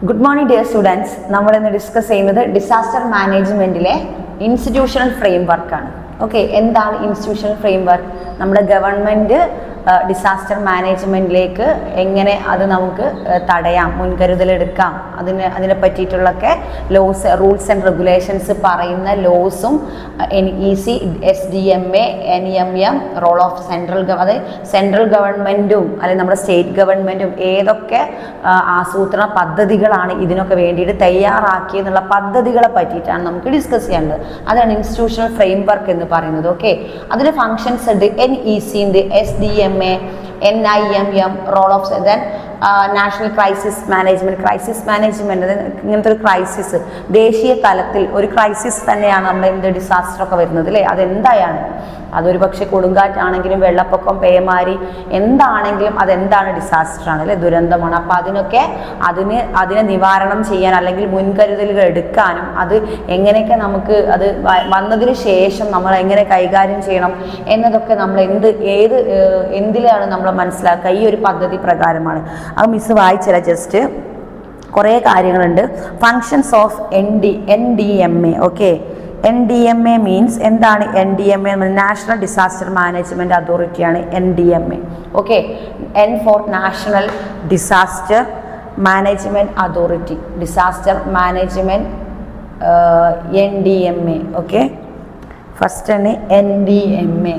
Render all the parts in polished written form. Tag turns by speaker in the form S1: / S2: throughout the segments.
S1: Good morning dear students. നമ്മൾ ഇന്ന് discuss ചെയ്യുന്നത് ഡിസാസ്റ്റർ മാനേജ്മെന്റിലെ ഇൻസ്റ്റിറ്റ്യൂഷണൽ ഫ്രെയിംവർക്ക് ആണ്. ഓക്കെ, എന്താണ് ഇൻസ്റ്റിറ്റ്യൂഷണൽ ഫ്രെയിംവർക്ക്? നമ്മുടെ ഗവൺമെന്റ് ഡിസാസ്റ്റർ മാനേജ്മെന്റിലേക്ക് എങ്ങനെ അത് നമുക്ക് തടയാം, മുൻകരുതലെടുക്കാം, അതിനെ പറ്റിയിട്ടുള്ളൊക്കെ റൂൾസ് ആൻഡ് റെഗുലേഷൻസ് പറയുന്ന ലോസും NEC, SDMA, NEMM, role of central ഗവൺമെൻറ്റും അല്ലെങ്കിൽ നമ്മുടെ സ്റ്റേറ്റ് ഗവൺമെൻറ്റും ഏതൊക്കെ ആസൂത്രണ പദ്ധതികളാണ് ഇതിനൊക്കെ വേണ്ടിയിട്ട് തയ്യാറാക്കിയെന്നുള്ള പദ്ധതികളെ പറ്റിയിട്ടാണ് നമുക്ക് ഡിസ്കസ് ചെയ്യേണ്ടത്. അതാണ് ഇൻസ്റ്റിറ്റ്യൂഷണൽ ഫ്രെയിംവർക്ക് എന്ന് പറയുന്നത്. ഓക്കെ, അതിൻ്റെ ഫങ്ഷൻസ് ഉണ്ട്. NEC ഉണ്ട്, SDMA, NIMM, role of national crisis management ഇങ്ങനത്തെ ഒരു ക്രൈസിസ് ദേശീയ തലത്തിൽ ഒരു ക്രൈസിസ് തന്നെയാണ് നമ്മുടെ എന്ത് ഡിസാസ്റ്ററൊക്കെ വരുന്നത് അല്ലേ. അതെന്തായാണ്, അതൊരു പക്ഷേ കൊടുങ്കാറ്റാണെങ്കിലും വെള്ളപ്പൊക്കം, പേമാരി എന്താണെങ്കിലും അതെന്താണ്, ഡിസാസ്റ്ററാണ് അല്ലേ, ദുരന്തമാണ്. അപ്പോൾ അതിനെ നിവാരണം ചെയ്യാൻ അല്ലെങ്കിൽ മുൻകരുതലുകൾ എടുക്കാനും അത് എങ്ങനെയൊക്കെ നമുക്ക് അത് വന്നതിന് ശേഷം നമ്മൾ എങ്ങനെ കൈകാര്യം ചെയ്യണം എന്നതൊക്കെ നമ്മൾ എന്തിലാണ് നമ്മൾ മനസ്സിലാക്കുക, ഈ ഒരു പദ്ധതി പ്രകാരമാണ്. അത് മിസ് വായിച്ചില്ല, ജസ്റ്റ് കുറേ കാര്യങ്ങളുണ്ട്. Functions of NDMA. Okay, NDMA means എന്താണ്? NDMA നാഷണൽ ഡിസാസ്റ്റർ മാനേജ്മെൻറ്റ് അതോറിറ്റിയാണ് NDMA. Okay, N for national disaster management authority, disaster management NDMA. Okay, first ആണ് NDMA.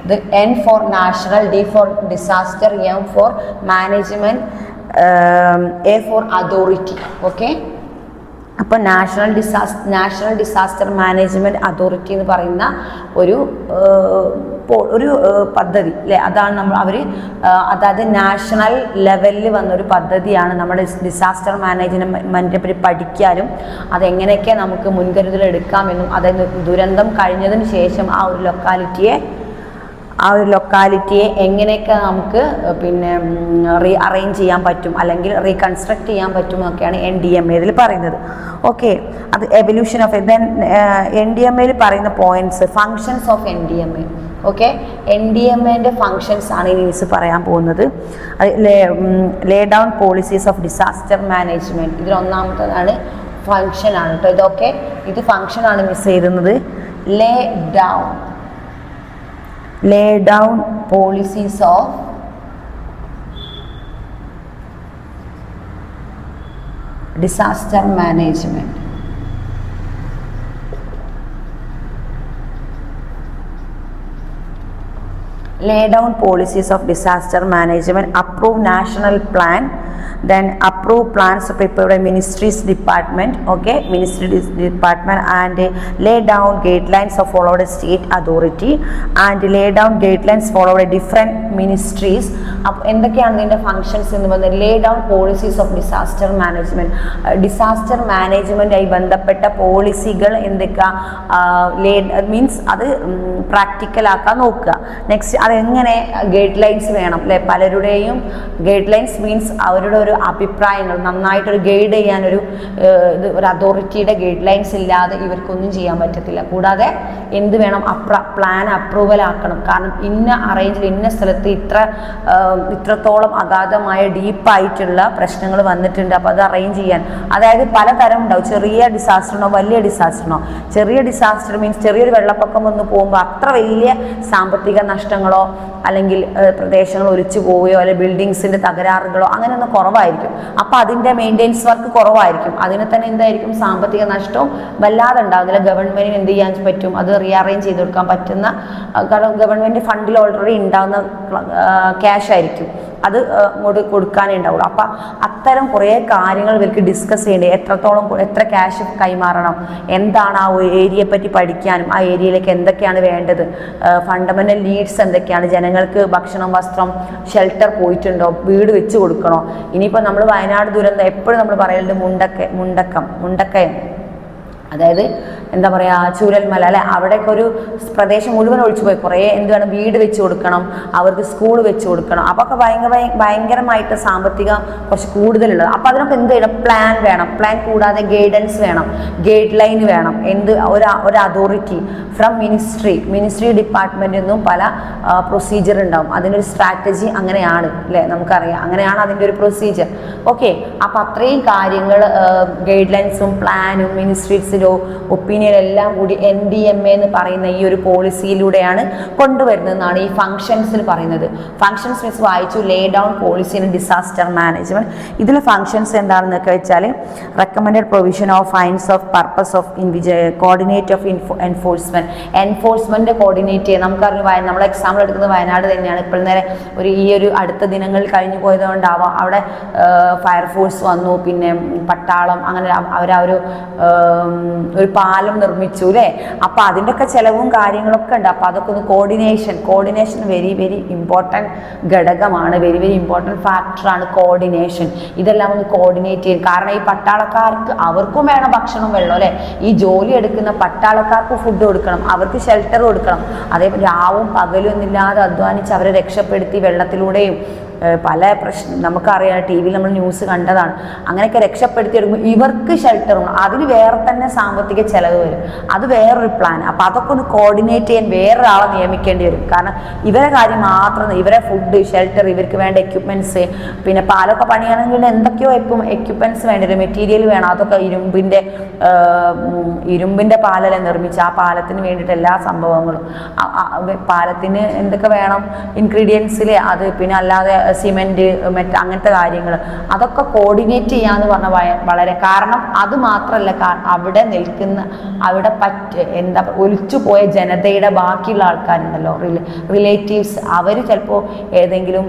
S1: The N for national, D for disaster, M for management, A for authority. Okay, അപ്പോൾ national disaster management authority എന്ന് പറയുന്ന ഒരു പദ്ധതി അല്ലേ, അതാണ് അതായത് national ലെവലിൽ വന്നൊരു പദ്ധതിയാണ്. നമ്മുടെ ഡിസാസ്റ്റർ മാനേജ്മെൻറ്റിനെ പറ്റി പഠിക്കാനും അതെങ്ങനെയൊക്കെ നമുക്ക് മുൻകരുതൽ എടുക്കാമെന്നും അതായത് ദുരന്തം കഴിഞ്ഞതിന് ശേഷം ആ ഒരു ലൊക്കാലിറ്റിയെ എങ്ങനെയൊക്കെ നമുക്ക് പിന്നെ അറേഞ്ച് ചെയ്യാൻ പറ്റും അല്ലെങ്കിൽ റീകൺസ്ട്രക്ട് ചെയ്യാൻ പറ്റും എന്നൊക്കെയാണ് NDMA ഇതിൽ പറയുന്നത്. ഓക്കെ, അത് എവല്യൂഷൻ ഓഫ് NDMAയിൽ പറയുന്ന points, functions of NDMA. Okay, NDMAൻ്റെ ഫങ്ഷൻസ് ആണ് ഇനി മിസ് പറയാൻ പോകുന്നത്. Lay down policies of disaster management, ഇതിൽ ഒന്നാമത്തേതാണ് ഫങ്ഷനാണ് കേട്ടോ. ഇതൊക്കെ ഇത് ഫങ്ഷനാണ് മിസ് എഴുതുന്നത്. lay down policies of disaster management. Lay down policies of disaster management, approve national plan, then approve plans prepared by ministries department. Okay, ministry department, and lay down guidelines of followed state authority, and lay down guidelines followed by different ministries. അപ്പോൾ എന്തൊക്കെയാണ് ഇതിൻ്റെ functions എന്ന് പറയുന്നത്? Lay down policies of disaster മാനേജ്മെൻറ്റായി ബന്ധപ്പെട്ട പോളിസികൾ എന്തൊക്കെയാണ് means അത് പ്രാക്ടിക്കലാക്കാൻ നോക്കുക. നെക്സ്റ്റ് അതെങ്ങനെ ഗൈഡ് ലൈൻസ് വേണം അല്ലേ, പലരുടെയും ഗൈഡ് ലൈൻസ് മീൻസ് അവരുടെ ഒരു അഭിപ്രായങ്ങൾ നന്നായിട്ടൊരു ഗൈഡ് ചെയ്യാൻ ഒരു അതോറിറ്റിയുടെ ഗൈഡ് ലൈൻസ് ഇല്ലാതെ ഇവർക്കൊന്നും ചെയ്യാൻ പറ്റത്തില്ല. കൂടാതെ എന്ത് വേണം, പ്ലാൻ അപ്രൂവൽ ആക്കണം. കാരണം ഇന്ന സ്ഥലത്ത് ഇത്രത്തോളം അഗാധമായ ഡീപ്പായിട്ടുള്ള പ്രശ്നങ്ങൾ വന്നിട്ടുണ്ട്, അപ്പോൾ അത് അറേഞ്ച് ചെയ്യാൻ. അതായത് പലതരം ഉണ്ടാവും, ചെറിയ ഡിസാസ്റ്ററിനോ വലിയ ഡിസാസ്റ്ററിനോ. ചെറിയ ഡിസാസ്റ്റർ മീൻസ് ചെറിയൊരു വെള്ളപ്പൊക്കം വന്ന് പോകുമ്പോൾ അത്ര വലിയ സാമ്പത്തിക നഷ്ടങ്ങളോ അല്ലെങ്കിൽ പ്രദേശങ്ങൾ ഒലിച്ചു പോവുകയോ അല്ലെങ്കിൽ ബിൽഡിങ്സിൻ്റെ തകരാറുകളോ അങ്ങനെയൊന്നും കുറവായിരിക്കും. അപ്പോൾ അതിൻ്റെ മെയിൻ്റെനൻസ് വർക്ക് കുറവായിരിക്കും. അതിന് തന്നെ എന്തായിരിക്കും, സാമ്പത്തിക നഷ്ടവും വല്ലാതെ ഉണ്ടാകുന്നില്ല. ഗവൺമെൻറ്റിന് എന്ത് ചെയ്യാൻ പറ്റും, അത് റീഅറേഞ്ച് ചെയ്ത് കൊടുക്കാൻ പറ്റുന്ന, കാരണം ഗവൺമെൻറ് ഫണ്ടിൽ ഓൾറെഡി ഉണ്ടാകുന്ന ക്യാഷ് ആയിരിക്കും, അത് അങ്ങോട്ട് കൊടുക്കാനേ ഉണ്ടാവുള്ളൂ. അപ്പം അത്തരം കുറേ കാര്യങ്ങൾ ഇവർക്ക് ഡിസ്കസ് ചെയ്യേണ്ടത്, എത്ര ക്യാഷ് കൈമാറണം, എന്താണ് ആ ഏരിയയെ പറ്റി പഠിക്കാനും ആ ഏരിയയിലേക്ക് എന്തൊക്കെയാണ് വേണ്ടത്, ഫണ്ടമെൻ്റൽ നീഡ്സ് എന്തൊക്കെയാണ്, ജനങ്ങൾക്ക് ഭക്ഷണം, വസ്ത്രം, ഷെൽട്ടർ പോയിട്ടുണ്ടോ, വീട് വെച്ച് കൊടുക്കണോ. ഇനിയിപ്പോൾ നമ്മൾ വയനാട് ദുരന്തം എപ്പോഴും നമ്മൾ പറയുന്നത് മുണ്ടക്കയം, അതായത് എന്താ പറയുക ചൂരൽമല അല്ലെ, അവിടെയൊക്കെ ഒരു പ്രദേശം മുഴുവൻ ഒഴിച്ചു പോയി. കുറേ എന്താണ് വീട് വെച്ച് കൊടുക്കണം, അവർക്ക് സ്കൂൾ വെച്ച് കൊടുക്കണം. അപ്പോൾ ഒക്കെ ഭയങ്കരമായിട്ട് സാമ്പത്തികം കുറച്ച് കൂടുതലുള്ളത്. അപ്പോൾ അതിനൊക്കെ എന്ത് ചെയ്യണം, പ്ലാൻ വേണം. പ്ലാൻ കൂടാതെ ഗൈഡൻസ് വേണം, ഗൈഡ് ലൈൻ വേണം. ഒരു അതോറിറ്റി ഫ്രം മിനിസ്ട്രി ഡിപ്പാർട്ട്മെൻറ്റിൽ നിന്നും പല പ്രൊസീജിയർ ഉണ്ടാവും. അതിനൊരു സ്ട്രാറ്റജി അങ്ങനെയാണ് അല്ലേ, നമുക്കറിയാം. അങ്ങനെയാണ് അതിൻ്റെ ഒരു പ്രൊസീജിയർ. ഓക്കെ, അപ്പോൾ അത്രയും കാര്യങ്ങൾ ഗൈഡ് ലൈൻസും പ്ലാനും മിനിസ്ട്രീസിലോ ഒപ്പീനിയൻ എല്ലാം കൂടി NDMA എന്ന് പറയുന്ന ഈ ഒരു പോളിസിയിലൂടെയാണ് കൊണ്ടുവരുന്നതെന്നാണ് ഈ ഫങ്ഷൻസിൽ പറയുന്നത്. ഫങ്ഷൻസ് മിസ് വായിച്ചു, ലേ down policy in disaster management. ഇതിലെ ഫങ്ഷൻസ് എന്താണെന്നൊക്കെ വെച്ചാൽ recommended provision of finds of purpose of coordinate of enforcement coordinate ചെയ്യുക. നമുക്കറിയാം, നമ്മൾ എക്സാമ്പിൾ എടുക്കുന്നത് വയനാട് തന്നെയാണ്. ഇപ്പോൾ നേരെ ഈ ഒരു അടുത്ത ദിനങ്ങളിൽ കഴിഞ്ഞു പോയത് കൊണ്ടാവാം അവിടെ ഫയർഫോഴ്സ് വന്നു, പിന്നെ പട്ടാളം, അങ്ങനെ ഒരു പാലം നിർമ്മിച്ചു അല്ലേ. അപ്പോൾ അതിൻ്റെയൊക്കെ ചിലവും കാര്യങ്ങളൊക്കെ ഉണ്ട്. അപ്പോൾ അതൊക്കെ ഒന്ന് കോർഡിനേഷൻ വെരി വെരി ഇമ്പോർട്ടൻറ്റ് ഘടകമാണ്, വെരി ഇമ്പോർട്ടൻറ്റ് ഫാക്ടറാണ് കോർഡിനേഷൻ. ഇതെല്ലാം ഒന്ന് കോർഡിനേറ്റ് ചെയ്യും. കാരണം ഈ പട്ടാളക്കാർക്ക് അവർക്കും വേണം ഭക്ഷണം വെള്ളം അല്ലേ. ഈ ജോലി എടുക്കുന്ന പട്ടാളക്കാർക്ക് ഫുഡ് കൊടുക്കണം, അവർക്ക് ഷെൽട്ടർ കൊടുക്കണം. അതേപോലെ രാവും പകലും എന്നില്ലാതെ അധ്വാനിച്ച് അവരെ രക്ഷപ്പെടുത്തി വെള്ളത്തിലൂടെയും പല പ്രശ്നം നമുക്കറിയാം, TV നമ്മൾ ന്യൂസ് കണ്ടതാണ്. അങ്ങനെയൊക്കെ രക്ഷപ്പെടുത്തിയെടുക്കുമ്പോൾ ഇവർക്ക് ഷെൽട്ടറും, അതിന് വേറെ തന്നെ സാമ്പത്തിക ചെലവ് വരും. അത് വേറൊരു പ്ലാൻ. അപ്പോൾ അതൊക്കെ ഒന്ന് കോർഡിനേറ്റ് ചെയ്യാൻ വേറൊരാളെ നിയമിക്കേണ്ടി വരും. കാരണം ഇവരെ കാര്യം മാത്രം, ഇവരെ ഫുഡ്, ഷെൽട്ടർ, ഇവർക്ക് വേണ്ട എക്യുപ്മെൻറ്റ്സ്, പിന്നെ പാലൊക്കെ പണിയാണെങ്കിൽ എന്തൊക്കെയോ എക്യുപ്മെൻറ്റ്സ് വേണ്ടി വരും, മെറ്റീരിയൽ വേണം. അതൊക്കെ ഇരുമ്പിൻ്റെ പാലല്ലേ നിർമ്മിച്ച്, ആ പാലത്തിന് വേണ്ടിയിട്ട് എല്ലാ സംഭവങ്ങളും, പാലത്തിന് എന്തൊക്കെ വേണം ഇൻഗ്രീഡിയൻസിൽ, അത് പിന്നെ അല്ലാതെ സിമെൻറ്റ്, അങ്ങനത്തെ കാര്യങ്ങൾ, അതൊക്കെ കോർഡിനേറ്റ് ചെയ്യാന്ന് പറഞ്ഞാൽ വളരെ. കാരണം അത് മാത്രമല്ല, അവിടെ നിൽക്കുന്ന ഒലിച്ചു പോയ ജനതയുടെ ബാക്കിയുള്ള ആൾക്കാരുണ്ടല്ലോ, റിലേറ്റീവ്സ്, അവർ ചിലപ്പോൾ ഏതെങ്കിലും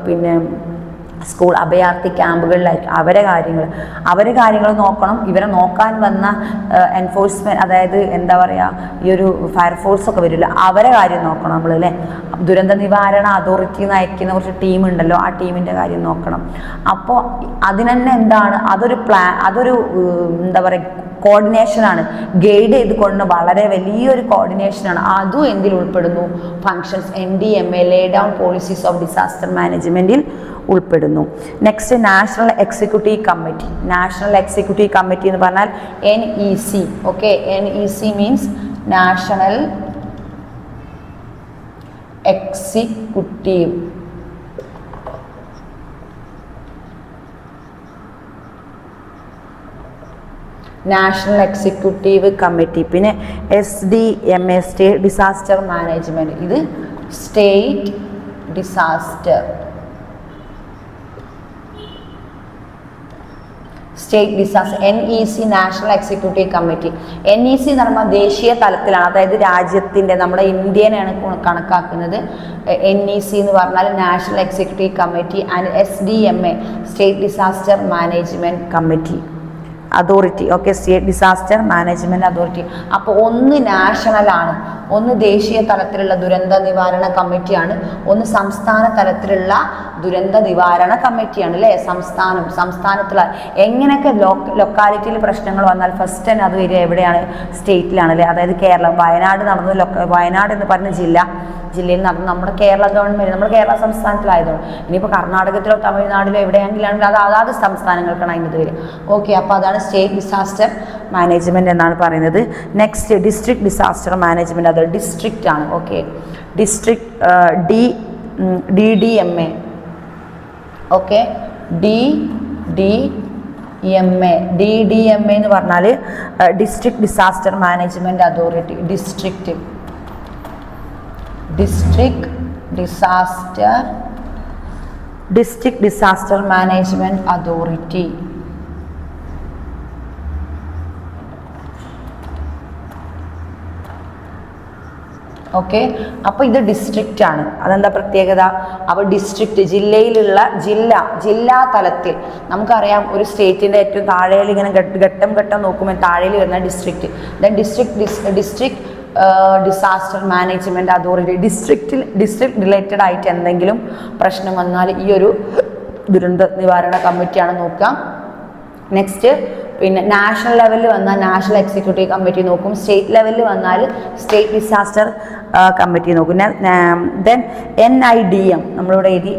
S1: പിന്നെ സ്കൂൾ അഭയാർത്ഥി ക്യാമ്പുകളിലായിരിക്കും. അവരെ കാര്യങ്ങൾ നോക്കണം. ഇവരെ നോക്കാൻ വന്ന എൻഫോഴ്സ്മെൻറ്റ്, അതായത് എന്താ പറയുക, ഈ ഒരു ഫയർഫോഴ്സൊക്കെ വരില്ല, അവരെ കാര്യം നോക്കണം നമ്മൾ അല്ലേ. ദുരന്ത നിവാരണ അതോറിറ്റിയിൽ നിന്ന് അയക്കുന്ന കുറച്ച് ടീമുണ്ടല്ലോ, ആ ടീമിൻ്റെ കാര്യം നോക്കണം. അപ്പോൾ അതിനെന്നെ എന്താണ്, അതൊരു എന്താ പറയുക കോർഡിനേഷനാണ്. ഗൈഡ് ചെയ്തുകൊണ്ട് വളരെ വലിയൊരു കോർഡിനേഷനാണ്. അതും എന്തിൽ ഉൾപ്പെടുന്നു, functions NDMA lay down policies of disaster മാനേജ്മെൻറ്റിൽ ഉൾപ്പെടുന്നു. Next national executive committee. National executive committee എന്ന് പറഞ്ഞാൽ NEC. Okay, NEC means national executive national executive committee. പിന്നെ SDMA സ്റ്റേറ്റ് ഡിസാസ്റ്റർ മാനേജ്മെൻറ്റ്. ഇത് state disaster NEC national executive committee. NEC എന്ന് പറയുമ്പോൾ ദേശീയ തലത്തിലാണ്, അതായത് രാജ്യത്തിൻ്റെ, നമ്മുടെ ഇന്ത്യനെയാണ് കണക്കാക്കുന്നത്. NEC എന്ന് പറഞ്ഞാൽ national executive committee. And SDMA state disaster management committee authority. Okay, state disaster management authority. അപ്പോൾ ഒന്ന് നാഷണലാണ്, ഒന്ന് ദേശീയ തലത്തിലുള്ള ദുരന്ത നിവാരണ കമ്മിറ്റിയാണ്, ഒന്ന് സംസ്ഥാന തലത്തിലുള്ള ദുരന്ത നിവാരണ കമ്മിറ്റിയാണ് അല്ലേ. സംസ്ഥാനത്തുള്ള എങ്ങനെയൊക്കെ ലൊക്കാലിറ്റിയിൽ പ്രശ്നങ്ങൾ വന്നാൽ ഫസ്റ്റ് തന്നെ അത് വരിക എവിടെയാണ്, സ്റ്റേറ്റിലാണ് അല്ലേ. അതായത് കേരളം, വയനാട് എന്ന് പറഞ്ഞ ജില്ലയിൽ നടന്നു നമ്മുടെ കേരള ഗവൺമെൻറ്, നമ്മുടെ കേരള സംസ്ഥാനത്തിലായതുകൊണ്ട്. ഇനിയിപ്പോൾ കർണാടകത്തിലോ തമിഴ്നാട്ടിലോ എവിടെയെങ്കിലാണെങ്കിൽ അതാത് സംസ്ഥാനങ്ങൾക്കാണ് അതിൻ്റെ പേര്. ഓക്കെ, അപ്പോൾ അതാണ് സ്റ്റേറ്റ് ഡിസാസ്റ്റർ മാനേജ്മെൻറ്റ് എന്നാണ് പറയുന്നത്. നെക്സ്റ്റ് ഡിസ്ട്രിക്ട് ഡിസാസ്റ്റർ മാനേജ്മെൻറ്റ്, അത് ഡിസ്ട്രിക്റ്റ് ആണ്. Okay, district DDMA. Okay, DDMA എന്ന് പറഞ്ഞാൽ district disaster management authority. District disaster management authority. Okay, അപ്പോൾ ഇത് ഡിസ്ട്രിക്റ്റ് ആണ്. അതെന്താ പ്രത്യേകത? അപ്പോൾ ഡിസ്ട്രിക്റ്റ് ജില്ലാ തലത്തിൽ നമുക്കറിയാം, ഒരു സ്റ്റേറ്റിൻ്റെ ഏറ്റവും താഴേയിൽ ഇങ്ങനെ ഘട്ടം നോക്കുമ്പോൾ താഴേയിൽ വരുന്ന district. Then district disaster management authority. District related ആയിട്ട് എന്തെങ്കിലും പ്രശ്നം വന്നാൽ ഈ ഒരു ദുരന്ത നിവാരണ കമ്മിറ്റിയാണ് നോക്കുക. നെക്സ്റ്റ് പിന്നെ നാഷണൽ ലെവലിൽ വന്നാൽ നാഷണൽ എക്സിക്യൂട്ടീവ് കമ്മിറ്റി നോക്കും, സ്റ്റേറ്റ് ലെവലിൽ വന്നാൽ സ്റ്റേറ്റ് ഡിസാസ്റ്റർ കമ്മിറ്റി നോക്കും. ദെൻ NIDM നമ്മളിവിടെ എഴുതി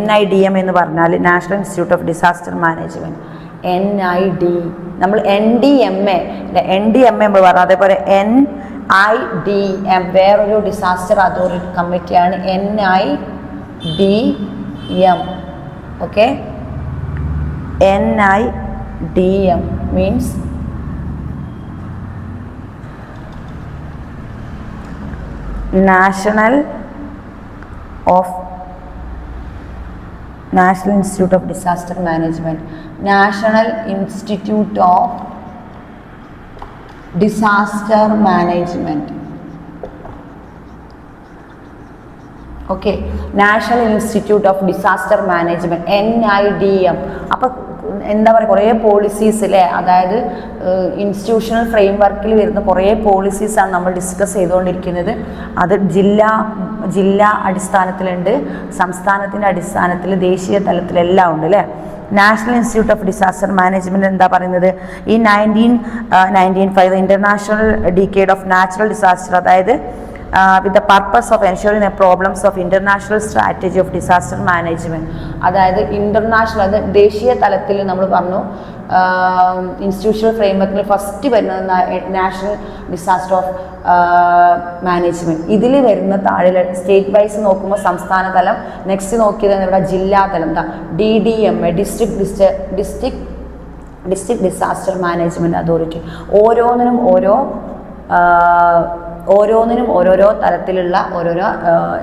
S1: NIDM എന്ന് പറഞ്ഞാൽ national institute of disaster management. NID നമ്മൾ NDMA നമ്മൾ പറഞ്ഞു. അതേപോലെ NIDM വേറൊരു ഡിസാസ്റ്റർ അതോറിറ്റി കമ്മിറ്റിയാണ് NIDM. Okay, NIDM means national institute of disaster management. National institute of disaster management. Okay, national institute of disaster management NIDM. അപ്പോൾ എന്താ പറയുക, കുറേ പോളിസീസ് അല്ലേ, അതായത് ഇൻസ്റ്റിറ്റ്യൂഷണൽ ഫ്രെയിം വർക്കിൽ വരുന്ന കുറേ പോളിസീസാണ് നമ്മൾ ഡിസ്കസ് ചെയ്തുകൊണ്ടിരിക്കുന്നത്. അത് ജില്ലാ അടിസ്ഥാനത്തിലുണ്ട്, സംസ്ഥാനത്തിൻ്റെ അടിസ്ഥാനത്തിൽ, ദേശീയ തലത്തിലെല്ലാം ഉണ്ട് അല്ലേ. National institute of disaster management എന്താ പറയുന്നത്, ഈ 1995 international decade of natural disaster, അതായത് with the purpose of ensuring the problems of international strategy of disaster management. അതായത് ഇൻ്റർനാഷണൽ, അത് ദേശീയ തലത്തിൽ നമ്മൾ പറഞ്ഞു ഇൻസ്റ്റിറ്റ്യൂഷണൽ ഫ്രെയിംവർക്കിൽ ഫസ്റ്റ് വരുന്നത് നാഷണൽ ഡിസാസ്റ്റർ ഓഫ് മാനേജ്മെൻറ്റ്. ഇതിൽ വരുന്ന താഴെ സ്റ്റേറ്റ് വൈസ് നോക്കുമ്പോൾ സംസ്ഥാന തലം, നെക്സ്റ്റ് നോക്കിയത് ഇവിടെ ജില്ലാ തലം, DDMA district disaster management authority. ഓരോന്നിനും ഓരോരോ തരത്തിലുള്ള ഓരോരോ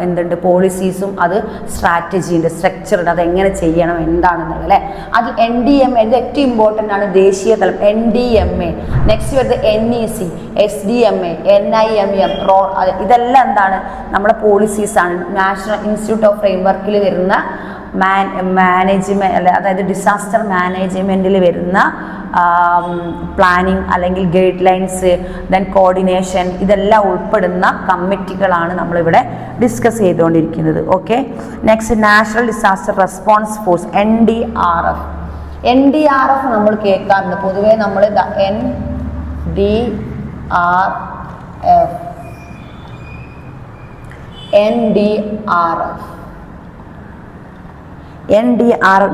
S1: എന്തുണ്ട് പോളിസീസും അത് സ്ട്രാറ്റജി ഉണ്ട്, സ്ട്രക്ചർ ഉണ്ട്, അതെങ്ങനെ ചെയ്യണം എന്താണെന്നുള്ളത് അല്ലേ. അത് NDMA ഇത് ഏറ്റവും ഇമ്പോർട്ടൻ്റ് ആണ്, ദേശീയ തലം NDMA. നെക്സ്റ്റ് വരുന്നത് NEC, SDMA, NIMM, ഇതെല്ലാം എന്താണ് നമ്മുടെ പോളിസീസാണ്. നാഷണൽ ഇൻസ്റ്റിറ്റ്യൂട്ട് ഓഫ് ഫ്രെയിംവർക്കിൽ വരുന്ന മാനേജ്മെൻറ്റ് അല്ലെ, അതായത് ഡിസാസ്റ്റർ മാനേജ്മെൻറ്റിൽ വരുന്ന പ്ലാനിങ് അല്ലെങ്കിൽ ഗൈഡ് ലൈൻസ്, ദെൻ കോർഡിനേഷൻ, ഇതെല്ലാം ഉൾപ്പെടുന്ന കമ്മിറ്റികളാണ് നമ്മളിവിടെ ഡിസ്കസ് ചെയ്തുകൊണ്ടിരിക്കുന്നത്. Okay, next national disaster response force NDRF. NDRF നമ്മൾ കേൾക്കാറുണ്ട് പൊതുവേ, നമ്മൾ NDRF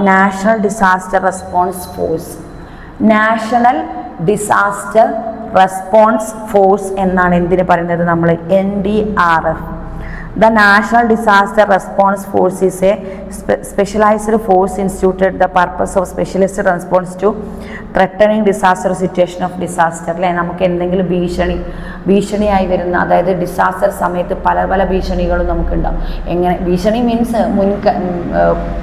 S1: national disaster response force. National disaster response force എന്നാണ് എന്തിന് പറയുന്നത് നമ്മൾ, NDRF. The National Disaster Response Force is a specialized force instituted the purpose of specialist response to threatening disaster situation of disaster. അല്ലേ, നമുക്ക് എന്തെങ്കിലും ഭീഷണിയായി വരുന്ന, അതായത് ഡിസാസ്റ്റർ സമയത്ത് പല ഭീഷണികളും നമുക്കുണ്ടാവും. എങ്ങനെ ഭീഷണി മീൻസ്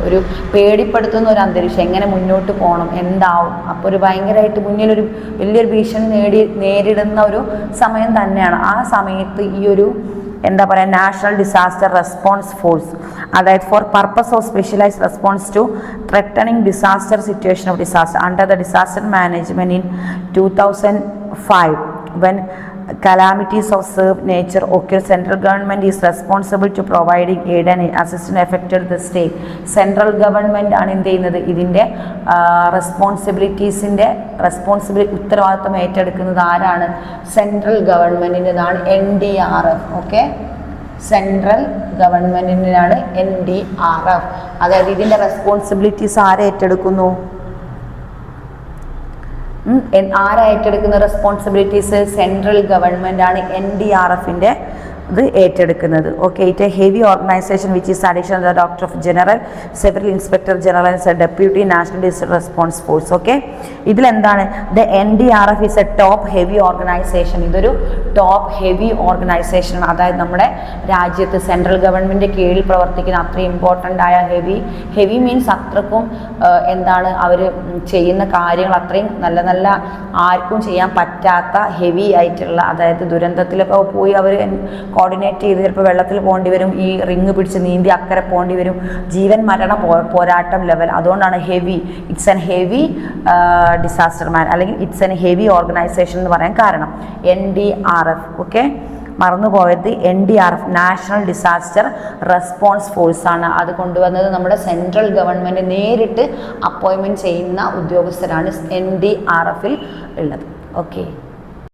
S1: ഒരു പേടിപ്പെടുത്തുന്ന ഒരു അന്തരീക്ഷം, എങ്ങനെ മുന്നോട്ട് പോകണം, എന്താവും, അപ്പോൾ ഒരു ഭയങ്കരമായിട്ട് മുന്നിലൊരു വലിയൊരു ഭീഷണി നേരിടുന്ന ഒരു സമയം തന്നെയാണ്. ആ സമയത്ത് ഈ ഒരു എന്താ പറയുക, നാഷണൽ ഡിസാസ്റ്റർ റെസ്പോൺസ് ഫോഴ്സ്, അതായത് for purpose of specialised response to threatening disaster situation of disaster under the disaster management in 2005 when calamities of severe nature occur. Central government is responsible to providing aid and assistance affected the state. Central government ആണ് എന്ത് ചെയ്യുന്നത്, ഇതിൻ്റെ ഉത്തരവാദിത്വം ഏറ്റെടുക്കുന്നത് ആരാണ്, central ഗവൺമെൻറ്റിൻ്റെതാണ് NDRF. Okay, central ഗവൺമെൻറ്റിനാണ് NDRF. അതായത് ഇതിൻ്റെ റെസ്പോൺസിബിലിറ്റീസ് ആരെ ഏറ്റെടുക്കുന്നു, ആരാ ഏറ്റെടുക്കുന്ന റെസ്പോൺസിബിലിറ്റീസ്, സെൻട്രൽ ഗവൺമെൻറ് ആണ് NDRFൻ്റെ ഇത് ഏറ്റെടുക്കുന്നത്. Okay, it a heavy organisation which is addition the director of general, several inspector general and deputy national disaster response force. Okay, ഇതിലെന്താണ്, the NDRF is a top heavy organisation. ഇതൊരു top heavy ഓർഗനൈസേഷനാണ്. അതായത് നമ്മുടെ രാജ്യത്ത് central government കീഴിൽ പ്രവർത്തിക്കുന്ന അത്രയും important ആയ ഹെവി മീൻസ് അത്രക്കും എന്താണ് അവർ ചെയ്യുന്ന കാര്യങ്ങൾ അത്രയും നല്ല ആർക്കും ചെയ്യാൻ പറ്റാത്ത ഹെവി ആയിട്ടുള്ള, അതായത് ദുരന്തത്തിലൊക്കെ പോയി അവർ കോർഡിനേറ്റ് ചെയ്ത് ചിലപ്പോൾ വെള്ളത്തിൽ പോകേണ്ടി വരും, ഈ റിങ് പിടിച്ച് നീന്തി അക്കരെ പോകേണ്ടി വരും, ജീവൻ മരണ പോരാട്ടം ലെവൽ. അതുകൊണ്ടാണ് heavy, it's an heavy disaster അല്ലെങ്കിൽ ഇറ്റ്സ് എൻ ഹെവി ഓർഗനൈസേഷൻ എന്ന് പറയാൻ കാരണം NDRF. ഓക്കെ, മറന്നുപോയത് NDRF, national disaster response force ആണ്. അത് കൊണ്ടുവന്നത് നമ്മുടെ സെൻട്രൽ ഗവൺമെൻറ് നേരിട്ട് അപ്പോയിൻമെൻറ്റ് ചെയ്യുന്ന ഉദ്യോഗസ്ഥരാണ് NDRFിൽ ഉള്ളത്. ഓക്കെ.